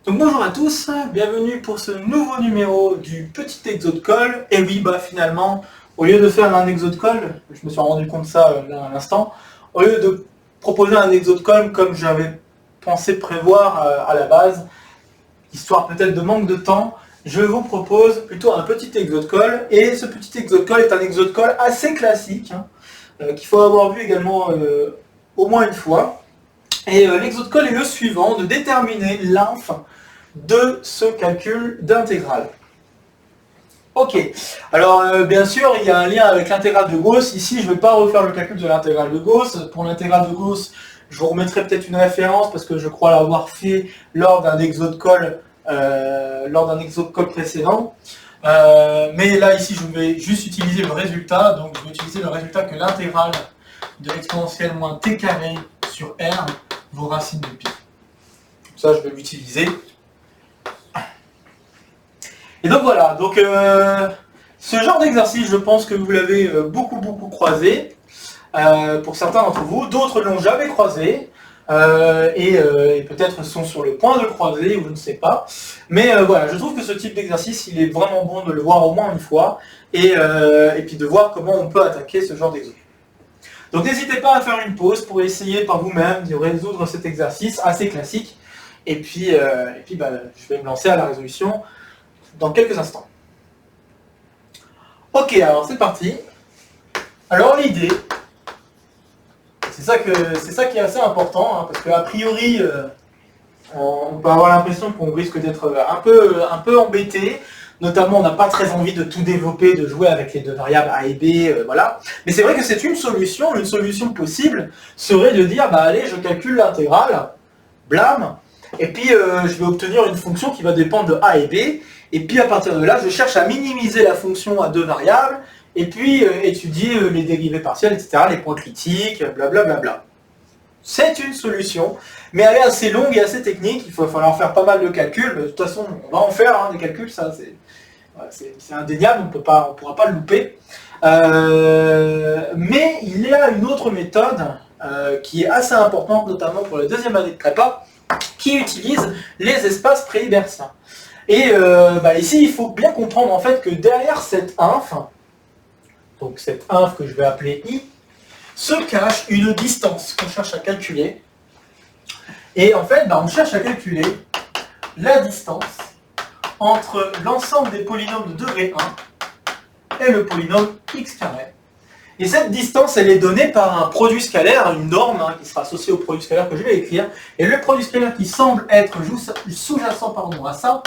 Donc bonjour à tous, bienvenue pour ce nouveau numéro du petit exo de colle. Et oui, finalement, au lieu de faire un exo de colle, je me suis rendu compte de ça là à l'instant, au lieu de proposer un exo de colle comme j'avais pensé prévoir à la base, histoire peut-être de manque de temps, je vous propose plutôt un petit exo de colle. Et ce petit exo de colle est un exo de colle assez classique, qu'il faut avoir vu également au moins une fois. Et l'exo de colle est le suivant, de déterminer l'inf de ce calcul d'intégrale. Ok, alors bien sûr il y a un lien avec l'intégrale de Gauss. Ici je ne vais pas refaire le calcul de l'intégrale de Gauss. Pour l'intégrale de Gauss, je vous remettrai peut-être une référence parce que je crois l'avoir fait lors d'un exo de colle précédent. Mais là ici je vais juste utiliser le résultat. Donc je vais utiliser le résultat que l'intégrale de l'exponentielle moins t carré sur r vaut racine de pi. Ça je vais l'utiliser. Et donc voilà, ce genre d'exercice, je pense que vous l'avez beaucoup croisé, pour certains d'entre vous, d'autres ne l'ont jamais croisé, et peut-être sont sur le point de le croiser, ou je ne sais pas. Mais voilà, je trouve que ce type d'exercice, il est vraiment bon de le voir au moins une fois, et puis de voir comment on peut attaquer ce genre d'exercice. Donc n'hésitez pas à faire une pause pour essayer par vous-même de résoudre cet exercice assez classique, et puis je vais me lancer à la résolution dans quelques instants. Ok, alors c'est parti. Alors l'idée, c'est ça qui est assez important, parce qu'a priori, on peut avoir l'impression qu'on risque d'être un peu embêté. Notamment, on n'a pas très envie de tout développer, de jouer avec les deux variables a et b, voilà. Mais c'est vrai que c'est une solution possible serait de dire, allez, je calcule l'intégrale, blam, et puis je vais obtenir une fonction qui va dépendre de a et b, et puis à partir de là, je cherche à minimiser la fonction à deux variables, et puis étudier les dérivées partielles, etc., les points critiques, blablabla. C'est une solution, mais elle est assez longue et assez technique, il va falloir faire pas mal de calculs, mais de toute façon, on va en faire des calculs, ça c'est indéniable, on ne pourra pas le louper. Mais il y a une autre méthode qui est assez importante, notamment pour la deuxième année de prépa, qui utilise les espaces préhibertiens. Et ici, il faut bien comprendre en fait que derrière cette inf, donc cette inf que je vais appeler i, se cache une distance qu'on cherche à calculer. Et en fait, on cherche à calculer la distance entre l'ensemble des polynômes de degré 1 et le polynôme x carré. Et cette distance, elle est donnée par un produit scalaire, une norme qui sera associée au produit scalaire que je vais écrire. Et le produit scalaire qui semble être sous-jacent à ça,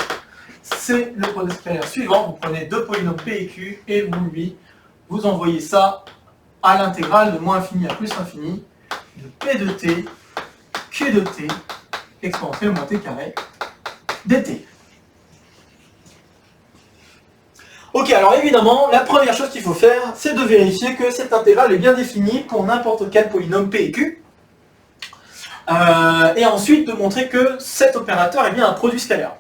c'est le produit scalaire suivant. Vous prenez deux polynômes p et q et vous envoyez ça à l'intégrale de moins infini à plus infini de p de t, q de t, exponentielle moins t carré dt. Ok, alors évidemment, la première chose qu'il faut faire, c'est de vérifier que cette intégrale est bien définie pour n'importe quel polynôme p et q. Et ensuite de montrer que cet opérateur est bien un produit scalaire.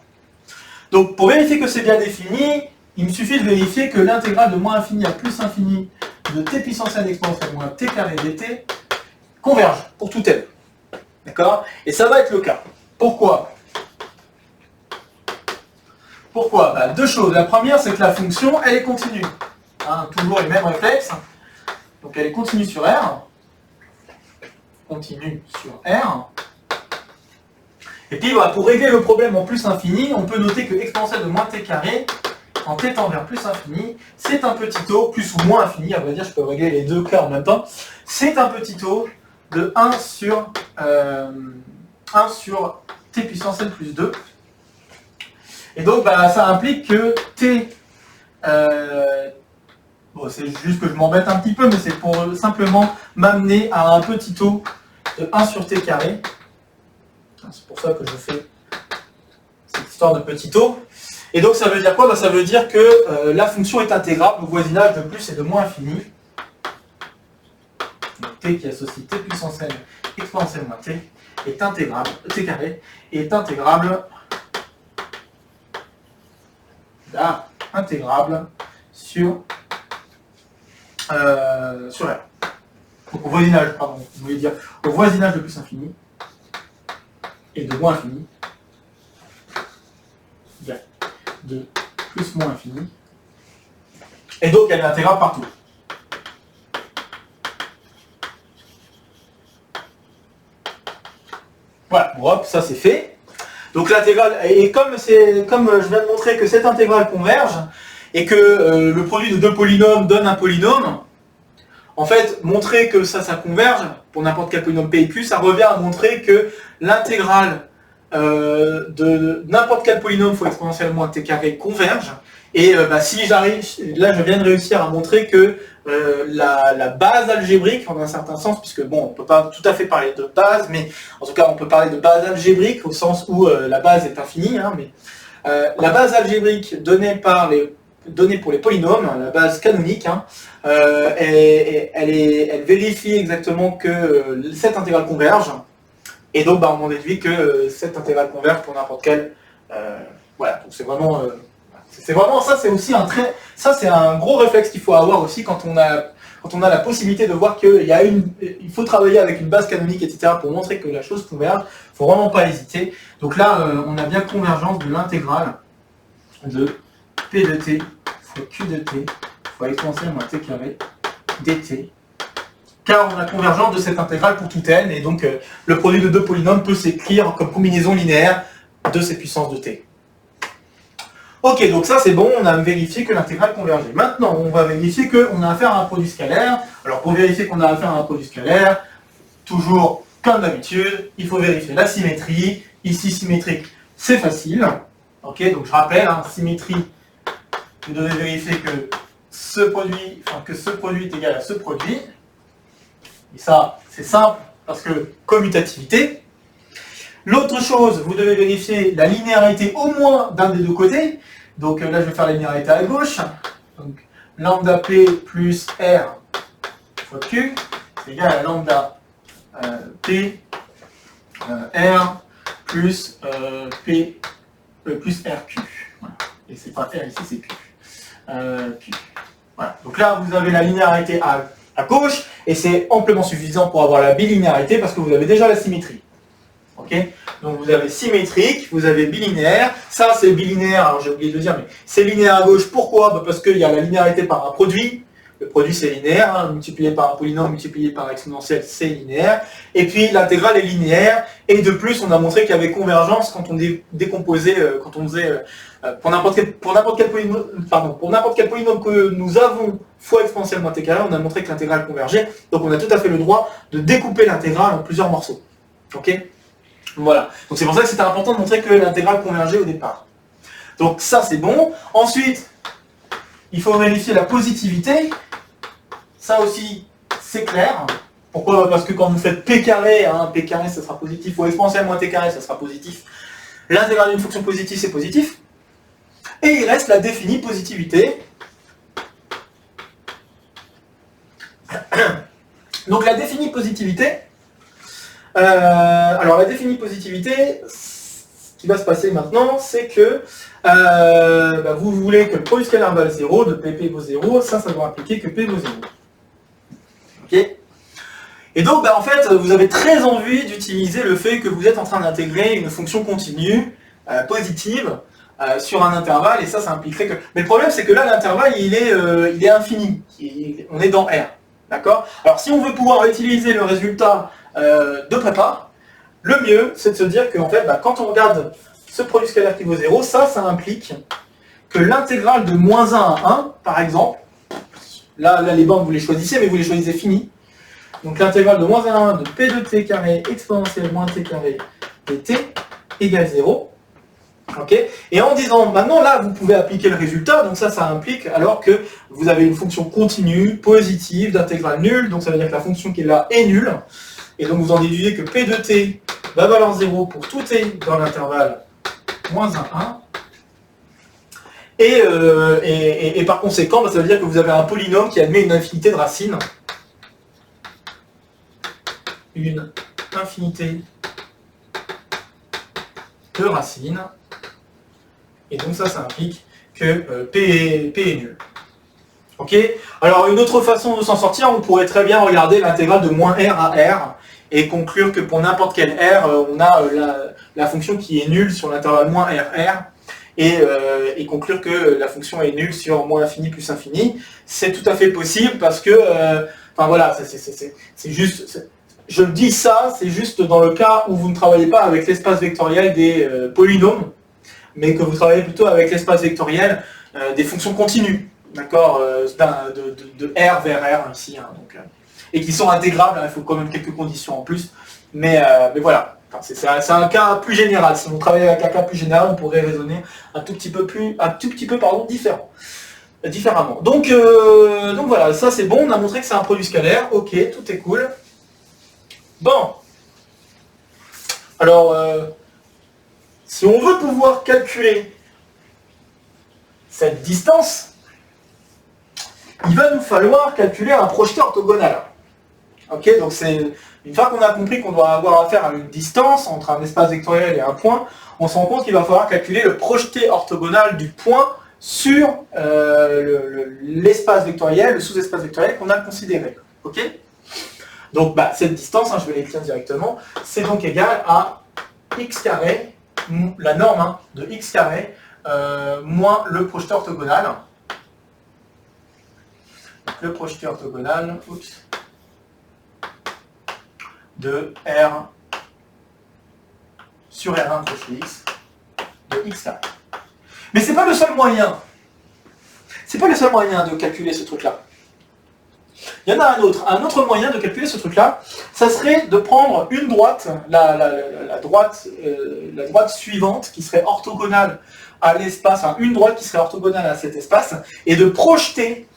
Donc pour vérifier que c'est bien défini, il me suffit de vérifier que l'intégrale de moins infini à plus infini de t puissance n exponentielle moins t carré dt converge pour tout n. D'accord? Et ça va être le cas. Pourquoi? Deux choses. La première, c'est que la fonction, elle est continue. Toujours les mêmes réflexes. Donc elle est continue sur R. Continue sur R. Et puis pour régler le problème en plus infini, on peut noter que exponentielle de moins t carré, en t tend vers plus infini, c'est un petit taux, plus ou moins infini, à vrai dire, je peux régler les deux cas en même temps, c'est un petit taux de 1 sur t puissance n plus 2. Et donc ça implique que t, c'est juste que je m'embête un petit peu, mais c'est pour simplement m'amener à un petit taux de 1 sur t carré. C'est pour ça que je fais cette histoire de petit taux. Et donc ça veut dire quoi? Ça veut dire que la fonction est intégrable au voisinage de plus et de moins infini. Donc t qui associe t puissance n exponentielle moins t est intégrable, t carré est intégrable sur R. Donc au voisinage, pardon, je voulais dire au voisinage de plus infini et de moins infini égale 2 plus moins infini. Et donc elle est intégrable partout. Voilà, bon, hop, ça c'est fait. Donc l'intégrale, et comme je viens de montrer que cette intégrale converge, et que le produit de deux polynômes donne un polynôme, en fait, montrer que ça converge, pour n'importe quel polynôme P et Q, ça revient à montrer que l'intégrale de n'importe quel polynôme fois exponentielle moins t carré converge. Et si j'arrive, là je viens de réussir à montrer que la base algébrique, en un certain sens, puisque bon, on ne peut pas tout à fait parler de base, mais en tout cas on peut parler de base algébrique au sens où la base est infinie, hein, mais la base algébrique donnée pour les polynômes, la base canonique, hein, elle vérifie exactement que cette intégrale converge, et donc on en déduit que cette intégrale converge pour n'importe quel. Voilà, donc c'est vraiment ça, c'est aussi c'est un gros réflexe qu'il faut avoir aussi quand on a la possibilité de voir il faut travailler avec une base canonique, etc. pour montrer que la chose converge. Il ne faut vraiment pas hésiter. Donc là, on a bien convergence de l'intégrale de P de t fois Q de t fois exponentielle moins t carré dt. Car on a convergence de cette intégrale pour tout n, et donc le produit de deux polynômes peut s'écrire comme combinaison linéaire de ces puissances de t. Ok, donc ça c'est bon, on a vérifié que l'intégrale convergeait. Maintenant, on va vérifier qu'on a affaire à un produit scalaire. Alors pour vérifier qu'on a affaire à un produit scalaire, toujours comme d'habitude, il faut vérifier la symétrie. Ici, symétrique, c'est facile. Ok, donc je rappelle, hein, symétrie, vous devez vérifier que ce produit est égal à ce produit. Et ça, c'est simple, parce que commutativité. L'autre chose, vous devez vérifier la linéarité au moins d'un des deux côtés. Donc là, je vais faire la linéarité à gauche. Donc lambda P plus R fois Q, c'est égal à lambda P R plus P plus RQ. Voilà. Et c'est pas R ici, c'est Q. Q. Voilà. Donc là, vous avez la linéarité à gauche, et c'est amplement suffisant pour avoir la bilinéarité, parce que vous avez déjà la symétrie. Okay, donc vous avez symétrique, vous avez bilinéaire, ça c'est bilinéaire, alors j'ai oublié de le dire, mais c'est linéaire à gauche, pourquoi? Parce qu'il y a la linéarité par un produit, le produit c'est linéaire, hein, multiplié par un polynôme, multiplié par exponentielle, c'est linéaire, et puis l'intégrale est linéaire, et de plus on a montré qu'il y avait convergence quand on décomposait, quand on faisait, pour n'importe quel polynôme que nous avons fois exponentielle moins t carré, on a montré que l'intégrale convergeait, donc on a tout à fait le droit de découper l'intégrale en plusieurs morceaux. Ok? Voilà, donc c'est pour ça que c'était important de montrer que l'intégrale convergeait au départ. Donc ça c'est bon. Ensuite, il faut vérifier la positivité. Ça aussi, c'est clair. Pourquoi? Parce que quand vous faites p carré, hein, p carré ça sera positif, ou exponentielle moins t carré ça sera positif. L'intégrale d'une fonction positive c'est positif. Et il reste la définie positivité. Donc la définie positivité, alors la définie positivité, ce qui va se passer maintenant, c'est que vous voulez que le produit scalaire vale 0, de P vaut 0, ça doit impliquer que P vaut 0. Ok? Et donc en fait, vous avez très envie d'utiliser le fait que vous êtes en train d'intégrer une fonction continue, positive, sur un intervalle, et ça impliquerait que... Mais le problème c'est que là l'intervalle il est infini, on est dans R. D'accord? Alors si on veut pouvoir utiliser le résultat de prépa, le mieux c'est de se dire que en fait, quand on regarde ce produit scalaire qui vaut 0, ça implique que l'intégrale de moins 1 à 1, par exemple, là les bornes vous les choisissez, mais vous les choisissez finis. Donc l'intégrale de moins 1 à 1 de P de t carré exponentielle moins t carré dt égale 0. Ok, et en disant, maintenant là vous pouvez appliquer le résultat, donc ça implique alors que vous avez une fonction continue, positive, d'intégrale nulle, donc ça veut dire que la fonction qui est là est nulle, et donc vous en déduisez que P de t va valoir 0 pour tout t dans l'intervalle moins 1, 1, et par conséquent, ça veut dire que vous avez un polynôme qui admet une infinité de racines, une infinité de racines. Et donc ça implique que P est nul. Ok? Alors une autre façon de s'en sortir, on pourrait très bien regarder l'intégrale de moins R à R et conclure que pour n'importe quel R, on a la fonction qui est nulle sur l'intervalle moins R, R. et conclure que la fonction est nulle sur moins infini plus infini. C'est tout à fait possible parce que, enfin voilà, c'est juste, je dis ça, c'est juste dans le cas où vous ne travaillez pas avec l'espace vectoriel des polynômes, mais que vous travaillez plutôt avec l'espace vectoriel des fonctions continues, d'accord, de R vers R ici, hein, donc, et qui sont intégrables, hein, il faut quand même quelques conditions en plus, mais voilà. Enfin, c'est un cas plus général. Si on travaillait avec un cas plus général, on pourrait raisonner un tout petit peu différemment. Donc voilà, ça c'est bon, on a montré que c'est un produit scalaire, ok, tout est cool. Bon. Alors, si on veut pouvoir calculer cette distance, il va nous falloir calculer un projeté orthogonal. Ok, donc c'est une fois qu'on a compris qu'on doit avoir affaire à une distance entre un espace vectoriel et un point, on se rend compte qu'il va falloir calculer le projeté orthogonal du point sur l'espace vectoriel, le sous-espace vectoriel qu'on a considéré. Ok, donc cette distance, hein, je vais l'écrire directement, c'est donc égal à x carré, la norme hein, de x carré, moins le projeté orthogonal. Le projeté orthogonal, de R sur R1 crochet X de X carré. Mais c'est pas le seul moyen. C'est pas le seul moyen de calculer ce truc-là. Il y en a un autre. Un autre moyen de calculer ce truc-là, ça serait de prendre une droite, la droite suivante, qui serait orthogonale à l'espace, enfin une droite qui serait orthogonale à cet espace, et de projeter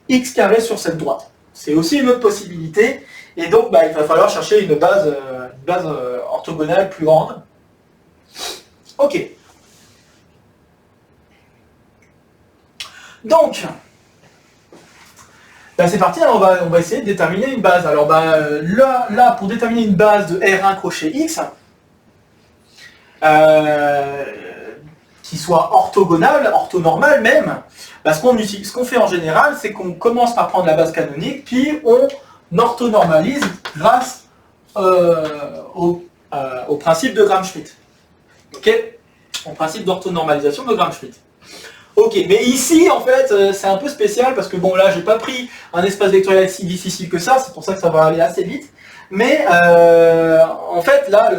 X carré sur cette droite. C'est aussi une autre possibilité. Et donc, il va falloir chercher une base orthogonale plus grande. Ok. Donc, c'est parti, on va essayer de déterminer une base. Alors, là, pour déterminer une base de R1 crochet X, qui soit orthogonale, orthonormale même, ce qu'on fait en général, c'est qu'on commence par prendre la base canonique, puis on orthonormalise grâce au principe de Gram-Schmidt. Ok, au principe d'orthonormalisation de Gram-Schmidt. Ok, mais ici, en fait, c'est un peu spécial parce que bon, là, j'ai pas pris un espace vectoriel si difficile que ça, c'est pour ça que ça va aller assez vite. Mais en fait, là,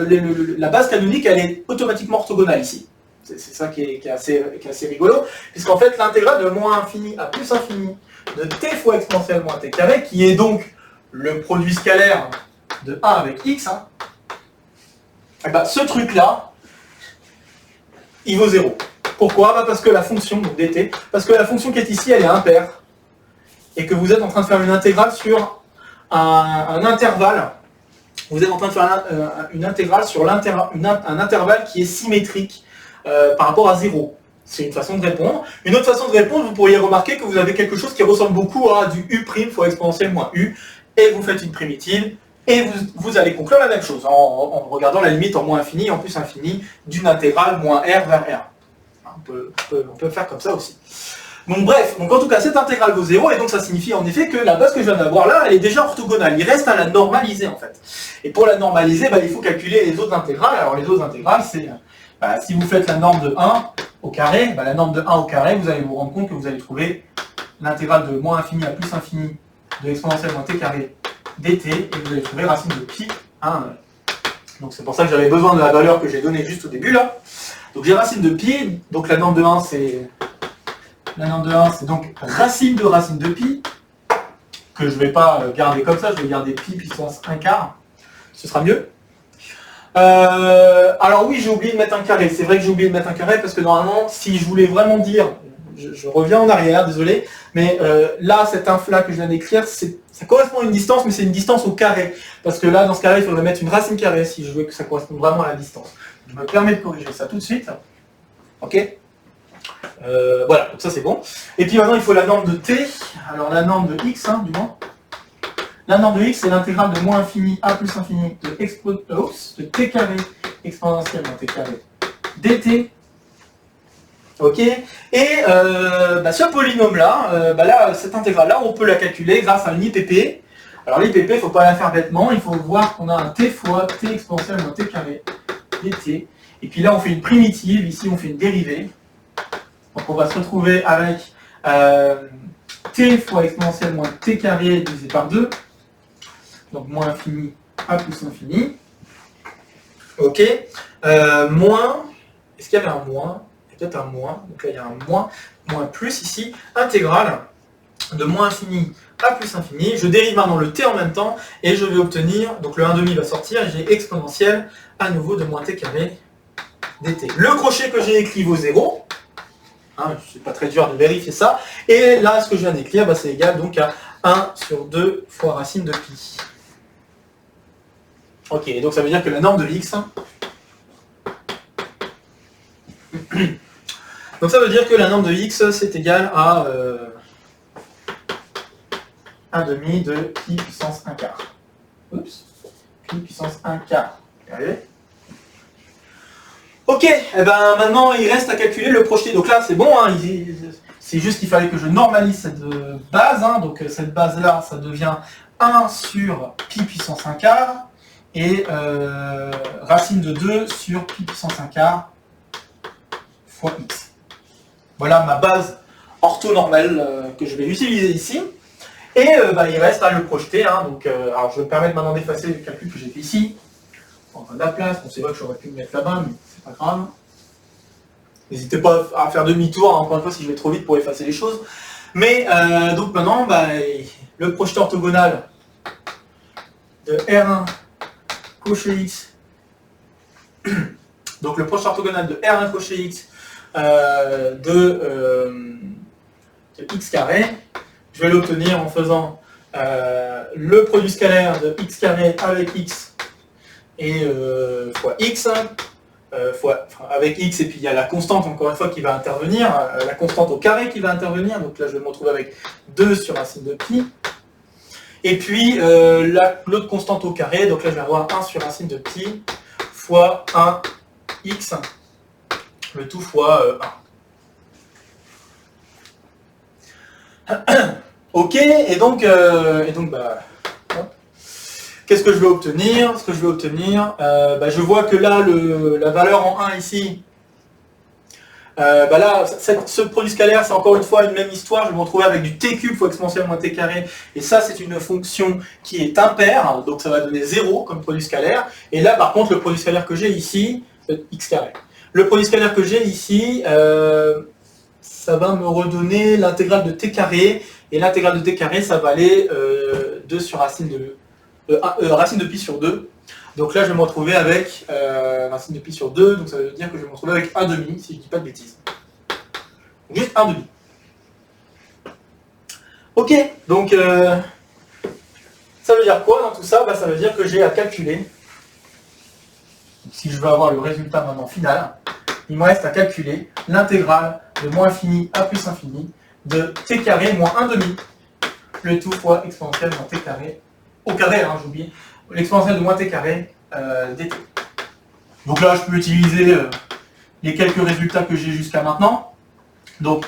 la base canonique, elle est automatiquement orthogonale ici. C'est ça qui est assez rigolo, puisqu'en fait, l'intégrale de moins infini à plus infini de t fois exponentielle moins t carré, qui est donc le produit scalaire de 1 avec x, hein, ce truc-là, il vaut 0. Pourquoi? Parce que la fonction, donc dt, parce que la fonction qui est ici, elle est impaire, et que vous êtes en train de faire une intégrale sur un intervalle, vous êtes en train de faire une intégrale sur un intervalle qui est symétrique par rapport à 0. C'est une façon de répondre. Une autre façon de répondre, vous pourriez remarquer que vous avez quelque chose qui ressemble beaucoup à du u' fois exponentielle moins u, et vous faites une primitive, et vous allez conclure la même chose, en regardant la limite en moins infini, en plus infini, d'une intégrale moins r vers r. On peut faire comme ça aussi. Donc bref, en tout cas cette intégrale vaut 0, et donc ça signifie en effet que la base que je viens d'avoir là, elle est déjà orthogonale. Il reste à la normaliser en fait. Et pour la normaliser, il faut calculer les autres intégrales. Alors les autres intégrales, c'est si vous faites la norme de 1 au carré, la norme de 1 au carré, vous allez vous rendre compte que vous allez trouver l'intégrale de moins infini à plus infini de l'exponentielle moins t carré dt, et vous allez trouver racine de pi à 1. Donc c'est pour ça que j'avais besoin de la valeur que j'ai donnée juste au début là. Donc j'ai racine de pi, donc la norme de 1 c'est donc racine de pi, que je ne vais pas garder comme ça, je vais garder pi puissance 1 quart, ce sera mieux. Alors oui, j'ai oublié de mettre un carré, c'est vrai que j'ai oublié de mettre un carré parce que normalement, si je voulais vraiment dire, je reviens en arrière, désolé, mais là, cette inf-là que je viens d'écrire, ça correspond à une distance, mais c'est une distance au carré, parce que là, dans ce cas-là, il faudrait mettre une racine carrée si je veux que ça corresponde vraiment à la distance. Je me permets de corriger ça tout de suite, ok. Voilà, donc ça c'est bon. Et puis maintenant, il faut la norme de t, alors la norme de x, hein, du moins. La norme de x, c'est l'intégrale de moins infini à plus infini de t carré exponentielle moins t carré dt. Ok. Et ce polynôme-là, là, cette intégrale-là, on peut la calculer grâce à un IPP. Alors l'IPP, il ne faut pas la faire bêtement, il faut voir qu'on a un t fois t exponentielle moins t carré dt. Et puis là, on fait une primitive, ici on fait une dérivée. on va se retrouver avec t fois exponentielle moins t carré divisé par 2. Donc moins infini à plus infini. Ok. Moins, est-ce qu'il y avait un moins? Il y a peut-être un moins. Donc là, il y a un moins plus ici. Intégrale de moins infini à plus infini. Je dérive maintenant le t en même temps et je vais obtenir, donc le 1,5 va sortir et j'ai exponentielle à nouveau de moins t carré dt. Le crochet que j'ai écrit vaut 0. Hein, c'est pas très dur de vérifier ça. Et là, ce que je viens d'écrire, bah, c'est égal donc à 1 sur 2 fois racine de pi. Ok, donc ça veut dire que la norme de x... Donc ça veut dire que la norme de x, c'est égal à 1,5 de pi puissance 1 quart. Oups, pi puissance 1 quart. Allez. Ok, et ben maintenant il reste à calculer le projeté. Donc là c'est bon, hein, c'est juste qu'il fallait que je normalise cette base. Hein, donc cette base là, ça devient 1 sur pi puissance 1 quart et racine de 2 sur pi puissance 1 quart fois x. Voilà ma base orthonormale que je vais utiliser ici. Et bah, il reste à le projeter. Hein, donc, alors je vais me permettre maintenant d'effacer le calcul que j'ai fait ici. On prend de la place. Bon, c'est vrai que j'aurais pu me mettre là-bas, mais c'est pas grave. N'hésitez pas à faire demi-tour, hein, encore une fois, si je vais trop vite pour effacer les choses. Mais donc maintenant, bah, le projeté orthogonal de R1 coché X. Donc le projeté orthogonal de R1 coché X de X carré. Je vais l'obtenir en faisant le produit scalaire de x carré avec x et fois x, avec x, et puis il y a la constante, encore une fois, qui va intervenir, la constante au carré qui va intervenir, donc là je vais me retrouver avec 2 sur racine de pi, et puis l'autre constante au carré, donc là je vais avoir 1 sur racine de pi fois 1x, le tout fois 1. Ok, et donc bah, qu'est-ce que je vais obtenir? Ce que je vais obtenir, bah, je vois que là, la valeur en 1 ici, bah là, ce produit scalaire, c'est encore une fois une même histoire. Je vais me retrouver avec du t cube fois exponentielle moins t carré, et ça, c'est une fonction qui est impaire, donc ça va donner 0 comme produit scalaire. Et là, par contre, le produit scalaire que j'ai ici, c'est x carré. Le produit scalaire que j'ai ici, ça va me redonner l'intégrale de t carré. Et l'intégrale de t carré, ça va aller 2 sur racine de pi sur 2. Donc là, je vais me retrouver avec racine de pi sur 2. Donc ça veut dire que je vais me retrouver avec 1,5, si je ne dis pas de bêtises. Donc juste 1,5. Ok, donc ça veut dire quoi dans tout ça? Bah, ça veut dire que j'ai à calculer, si je veux avoir le résultat maintenant final, il me reste à calculer l'intégrale de moins infini à plus infini de t carré moins 1,5, le tout fois exponentielle moins t carré, au carré, hein, j'ai oublié, l'exponentielle de moins t carré dt. Donc là, je peux utiliser les quelques résultats que j'ai jusqu'à maintenant. Donc,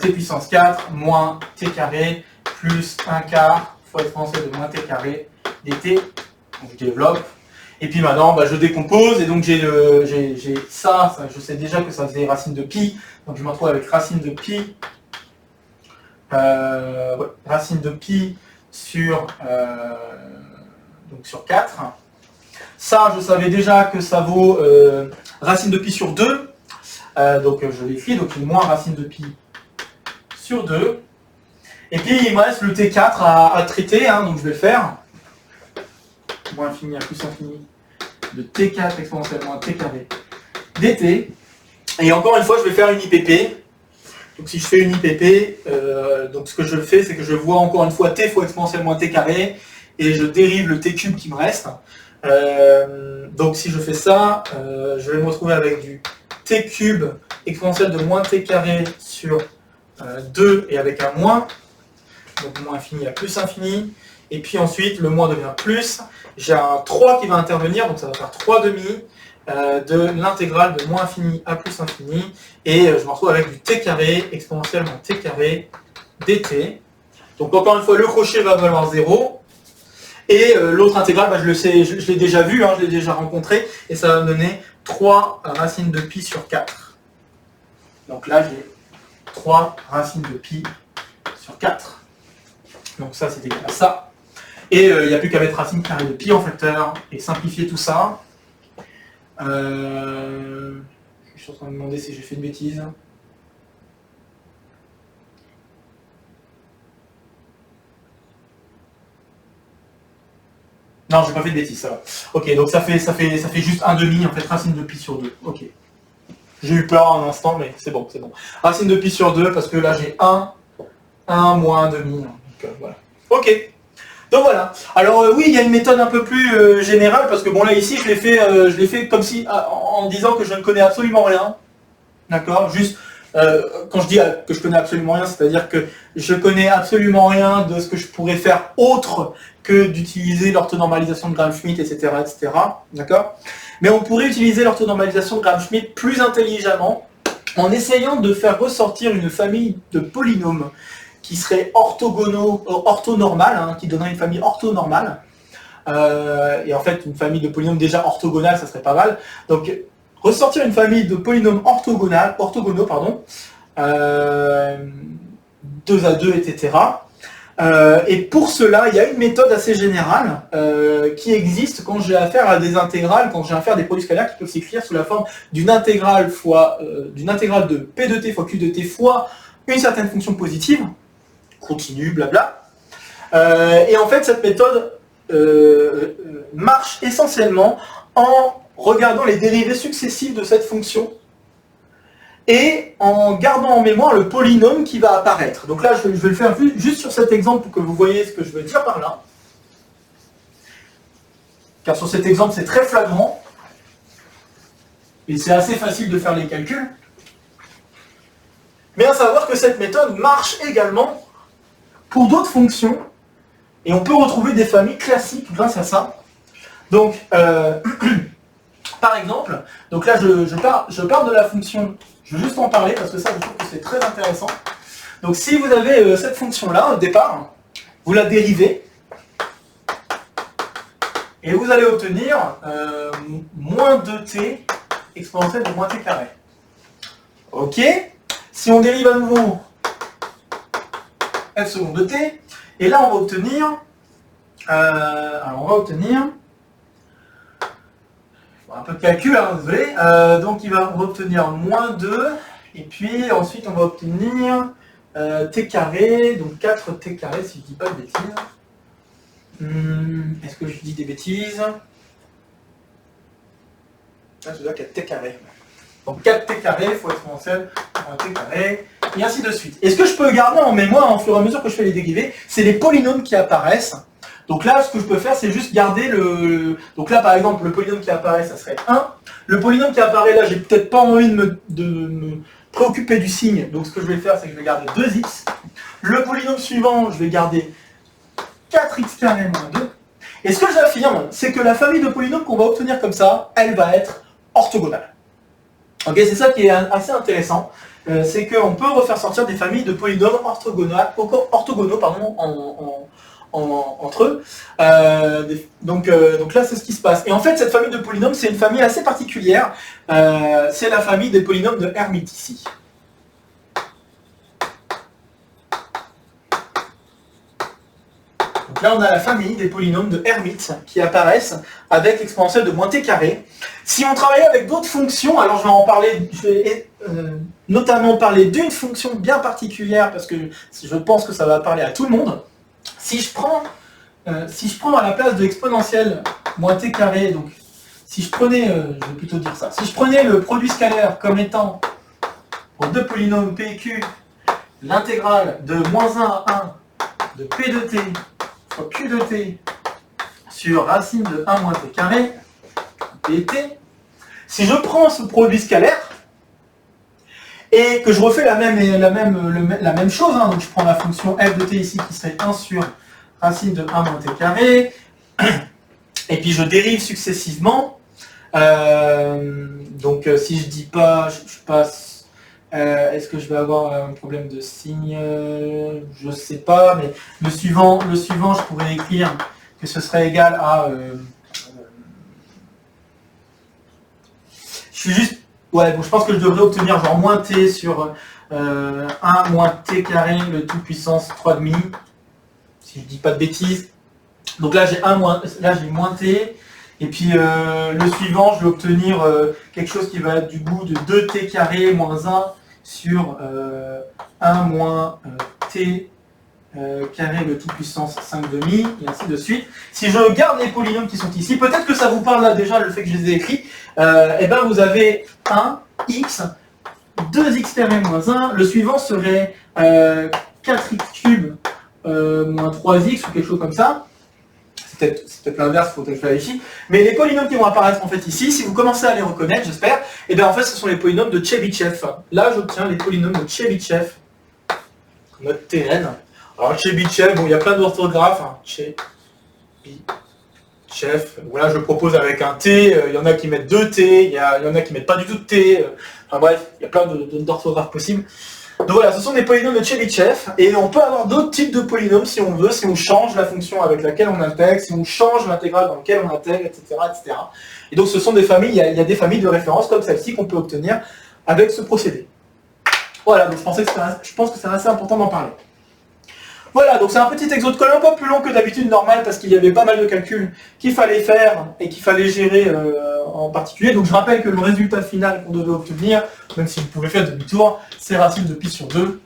t puissance 4 moins t carré plus 1 quart fois exponentielle de moins t carré dt. Donc, je développe. Et puis maintenant, bah, je décompose, et donc j'ai ça, je sais déjà que ça faisait racine de pi. Donc je me retrouve avec racine de pi. Racine de pi sur 4. Ça, je savais déjà que ça vaut racine de pi sur 2. Donc je l'écris, donc moins racine de pi sur 2. Et puis il me reste le t4 à traiter, hein, donc je vais le faire. Moins infini à plus infini de t4 exponentielle moins t carré dt. Et encore une fois, je vais faire une IPP. Donc si je fais une IPP, donc ce que je fais, c'est que je vois encore une fois t fois exponentielle moins t carré, et je dérive le t cube qui me reste. Donc si je fais ça, je vais me retrouver avec du t cube exponentielle de moins t carré sur 2 et avec un moins. Donc moins infini à plus infini. Et puis ensuite, le moins devient plus. J'ai un 3 qui va intervenir, donc ça va faire 3,5 de l'intégrale de moins infini à plus infini. Et je me retrouve avec du t carré exponentielle moins t carré dt. Donc encore une fois, le crochet va valoir 0. Et l'autre intégrale, bah, je le sais, je l'ai déjà vu, hein, je l'ai déjà rencontré. Et ça va me donner 3 racines de pi sur 4. Donc là, j'ai 3 racine de pi sur 4. Donc ça, c'est égal à ça. Et il n'y a plus qu'à mettre racine carrée de pi en facteur et simplifier tout ça. Je suis en train de me demander si j'ai fait une bêtise. Non, j'ai pas fait de bêtises, ça va. Ok, donc ça fait juste 1/2, en fait, racine de pi sur 2. Ok. J'ai eu peur un instant, mais c'est bon, c'est bon. Racine de pi sur 2, parce que là j'ai 1 moins 1/2. Donc voilà. Ok. Donc voilà. Alors oui, il y a une méthode un peu plus générale, parce que bon là ici, je l'ai fait comme si, en disant que je ne connais absolument rien. D'accord. Juste, quand je dis que je connais absolument rien, c'est-à-dire que je connais absolument rien de ce que je pourrais faire autre que d'utiliser l'orthonormalisation de Gram-Schmidt, etc., etc. D'accord. Mais on pourrait utiliser l'orthonormalisation de Gram-Schmidt plus intelligemment en essayant de faire ressortir une famille de polynômes qui seraient orthonormales, hein, qui donnerait une famille orthonormale. Et en fait, une famille de polynômes déjà orthogonales, ça serait pas mal. Donc, ressortir une famille de polynômes orthogonaux, 2 à 2, etc. Et pour cela, il y a une méthode assez générale qui existe quand j'ai affaire à des intégrales, quand j'ai affaire à des produits scalaires qui peuvent s'écrire sous la forme d'une intégrale de P de t fois Q de t fois une certaine fonction positive, continue, blabla. Et en fait, cette méthode marche essentiellement en regardant les dérivées successives de cette fonction et en gardant en mémoire le polynôme qui va apparaître. Donc là, je vais le faire juste sur cet exemple pour que vous voyez ce que je veux dire par là. Car sur cet exemple, c'est très flagrant. Et c'est assez facile de faire les calculs. Mais à savoir que cette méthode marche également pour d'autres fonctions. Et on peut retrouver des familles classiques grâce à ça. Donc, par exemple, donc là, je pars de la fonction. Je vais juste en parler parce que ça, je trouve que c'est très intéressant. Donc si vous avez cette fonction-là, au départ, vous la dérivez, et vous allez obtenir moins 2t exponentielle de moins t carré. Ok. Si on dérive à nouveau f seconde de t, et là on va obtenir, un peu de calcul, hein, désolé. Donc on va obtenir moins 2, et puis ensuite on va obtenir t carré, donc 4t carré si je dis pas de bêtises. Est-ce que je dis des bêtises? Là, je dois 4t carré. Donc 4t carré fois exponentielle moins t carré, et ainsi de suite. Et ce que je peux garder en mémoire, au fur et à mesure que je fais les dérivés, c'est les polynômes qui apparaissent. Donc là, ce que je peux faire, c'est juste garder le... Donc là, par exemple, le polynôme qui apparaît, ça serait 1. Le polynôme qui apparaît là, j'ai peut-être pas envie de me préoccuper du signe. Donc ce que je vais faire, c'est que je vais garder 2x. Le polynôme suivant, je vais garder 4x carré moins 2. Et ce que j'affirme, c'est que la famille de polynômes qu'on va obtenir comme ça, elle va être orthogonale. Ok, c'est ça qui est assez intéressant. C'est qu'on peut refaire sortir des familles de polynômes orthogonaux entre eux. Donc là, c'est ce qui se passe. Et en fait, cette famille de polynômes, c'est une famille assez particulière. C'est la famille des polynômes de Hermite ici. Donc là, on a la famille des polynômes de Hermite qui apparaissent avec l'exponentielle de moins t carré. Si on travaillait avec d'autres fonctions, alors je vais en parler, je vais notamment parler d'une fonction bien particulière parce que je pense que ça va parler à tout le monde. Si je prends à la place de l'exponentielle moins t carré, donc si je prenais, je vais plutôt dire ça, si je prenais le produit scalaire comme étant pour deux polynômes p et q, l'intégrale de moins 1 à 1 de p de t fois q de t sur racine de 1 moins t carré dt, si je prends ce produit scalaire et que je refais la même chose, hein, donc je prends la fonction f de t ici qui serait 1 sur racine de 1 moins t carré, et puis je dérive successivement, donc si je dis pas, je passe, est-ce que je vais avoir un problème de signe, je sais pas, mais le suivant je pourrais écrire que ce serait égal à, je suis juste, ouais, bon, je pense que je devrais obtenir genre moins t sur 1 moins t carré, le tout puissance 3,5, si je dis pas de bêtises. Donc là j'ai moins t, et puis le suivant, je vais obtenir quelque chose qui va être du goût de 2t carré moins 1 sur 1 moins t carré le tout puissance 5,5, et ainsi de suite. Si je garde les polynômes qui sont ici, peut-être que ça vous parle là déjà, le fait que je les ai écrits, et ben vous avez 1x, 2x carré moins 1, le suivant serait 4x cube moins 3x ou quelque chose comme ça. C'est peut-être l'inverse, il faut que je vérifie. Mais les polynômes qui vont apparaître en fait ici, si vous commencez à les reconnaître, j'espère, et bien en fait ce sont les polynômes de Chebyshev. Là j'obtiens les polynômes de Chebyshev, notre Tn. Alors Chebyshev, bon il y a plein d'orthographes, hein. Chebyshev, voilà je propose avec un T, il y en a qui mettent 2 T, il y en a qui mettent pas du tout de T, enfin bref, il y a plein d'orthographes possibles. Donc voilà, ce sont des polynômes de Chebyshev, et on peut avoir d'autres types de polynômes si on veut, si on change la fonction avec laquelle on intègre, si on change l'intégrale dans laquelle on intègre, etc., etc. Et donc ce sont des familles, il y a des familles de référence comme celle-ci qu'on peut obtenir avec ce procédé. Voilà, donc je pense que c'est assez important d'en parler. Voilà, donc c'est un petit exo de colle un peu plus long que d'habitude normal parce qu'il y avait pas mal de calculs qu'il fallait faire et qu'il fallait gérer en particulier. Donc je rappelle que le résultat final qu'on devait obtenir, même si vous pouvez faire demi-tour, c'est racine de pi sur 2.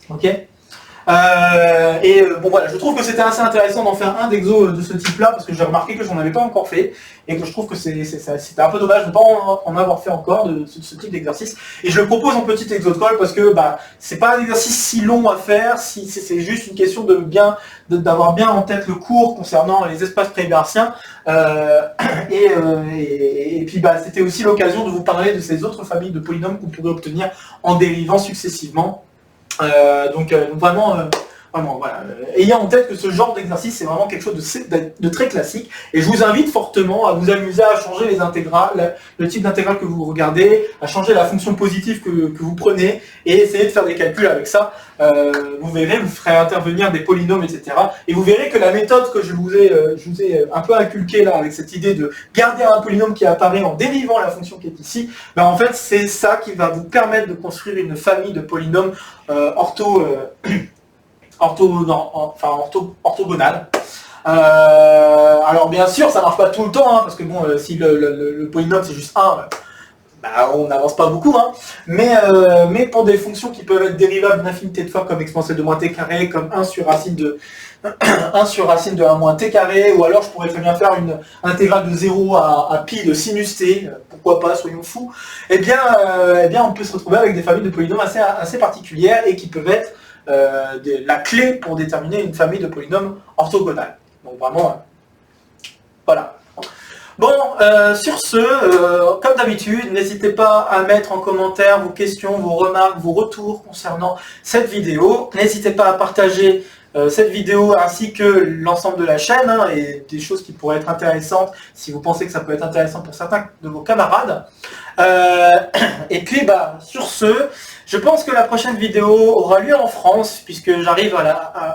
Ok. Bon voilà, je trouve que c'était assez intéressant d'en faire un d'exo de ce type-là parce que j'ai remarqué que j'en avais pas encore fait et que je trouve que c'était un peu dommage de ne pas en avoir fait encore de ce type d'exercice. Et je le propose en petit exo de colle parce que c'est pas un exercice si long à faire, si c'est juste une question d'avoir bien en tête le cours concernant les espaces préhibértiens. Et puis c'était aussi l'occasion de vous parler de ces autres familles de polynômes qu'on pourrait obtenir en dérivant successivement. Donc vraiment, voilà. Ayant en tête que ce genre d'exercice c'est vraiment quelque chose de très classique et je vous invite fortement à vous amuser à changer les intégrales, le type d'intégrale que vous regardez, à changer la fonction positive que vous prenez et essayer de faire des calculs avec ça. Vous verrez, vous ferez intervenir des polynômes, etc. Et vous verrez que la méthode que je vous ai un peu inculquée là avec cette idée de garder un polynôme qui apparaît en dérivant la fonction qui est ici, en fait c'est ça qui va vous permettre de construire une famille de polynômes orthogonale. Alors bien sûr ça marche pas tout le temps, hein, parce que bon si le polynôme c'est juste 1, on n'avance pas beaucoup, hein. Mais pour des fonctions qui peuvent être dérivables une infinité de fois comme exponentielle de moins t carré, comme 1 sur racine de 1 moins t carré, ou alors je pourrais très bien faire une intégrale de 0 à pi de sinus t, pourquoi pas, soyons fous, eh bien on peut se retrouver avec des familles de polynômes assez particulières et qui peuvent être la clé pour déterminer une famille de polynômes orthogonales. Donc vraiment, voilà. Bon, sur ce, comme d'habitude, n'hésitez pas à mettre en commentaire vos questions, vos remarques, vos retours concernant cette vidéo. N'hésitez pas à partager cette vidéo ainsi que l'ensemble de la chaîne, hein, et des choses qui pourraient être intéressantes si vous pensez que ça peut être intéressant pour certains de vos camarades. Et puis sur ce, je pense que la prochaine vidéo aura lieu en France puisque j'arrive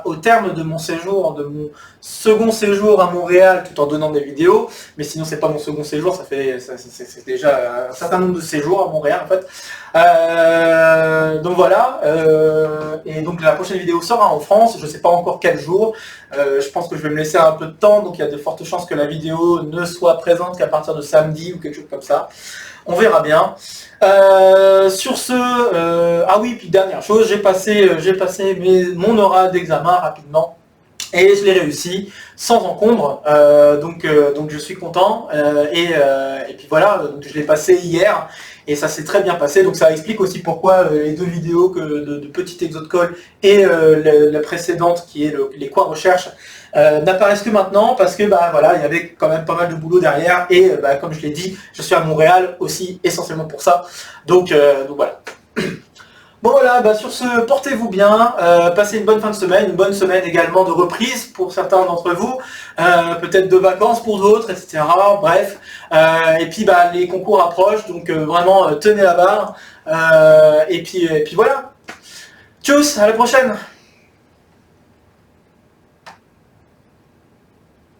au terme de mon séjour, de mon second séjour à Montréal tout en donnant des vidéos, mais sinon c'est pas mon second séjour, c'est déjà un certain nombre de séjours à Montréal en fait. Donc voilà, et donc la prochaine vidéo sera en France, je sais pas encore quel jour, je pense que je vais me laisser un peu de temps, donc il y a de fortes chances que la vidéo ne soit présente qu'à partir de samedi ou quelque chose comme ça. On verra bien. Sur ce, ah oui, puis dernière chose, j'ai passé mon oral d'examen rapidement et je l'ai réussi sans encombre. Donc je suis content. Et puis voilà, donc je l'ai passé hier et ça s'est très bien passé. Donc ça explique aussi pourquoi les deux vidéos de petit exo de colle et la précédente qui est les quoi recherche n'apparaissent que maintenant parce que voilà, il y avait quand même pas mal de boulot derrière et comme je l'ai dit, je suis à Montréal aussi essentiellement pour ça. Donc voilà. Bon voilà, sur ce, portez-vous bien, passez une bonne fin de semaine, une bonne semaine également de reprise pour certains d'entre vous, peut-être de vacances pour d'autres, etc. Bref, et puis les concours approchent, donc vraiment tenez la barre, et puis voilà. Tchuss, à la prochaine.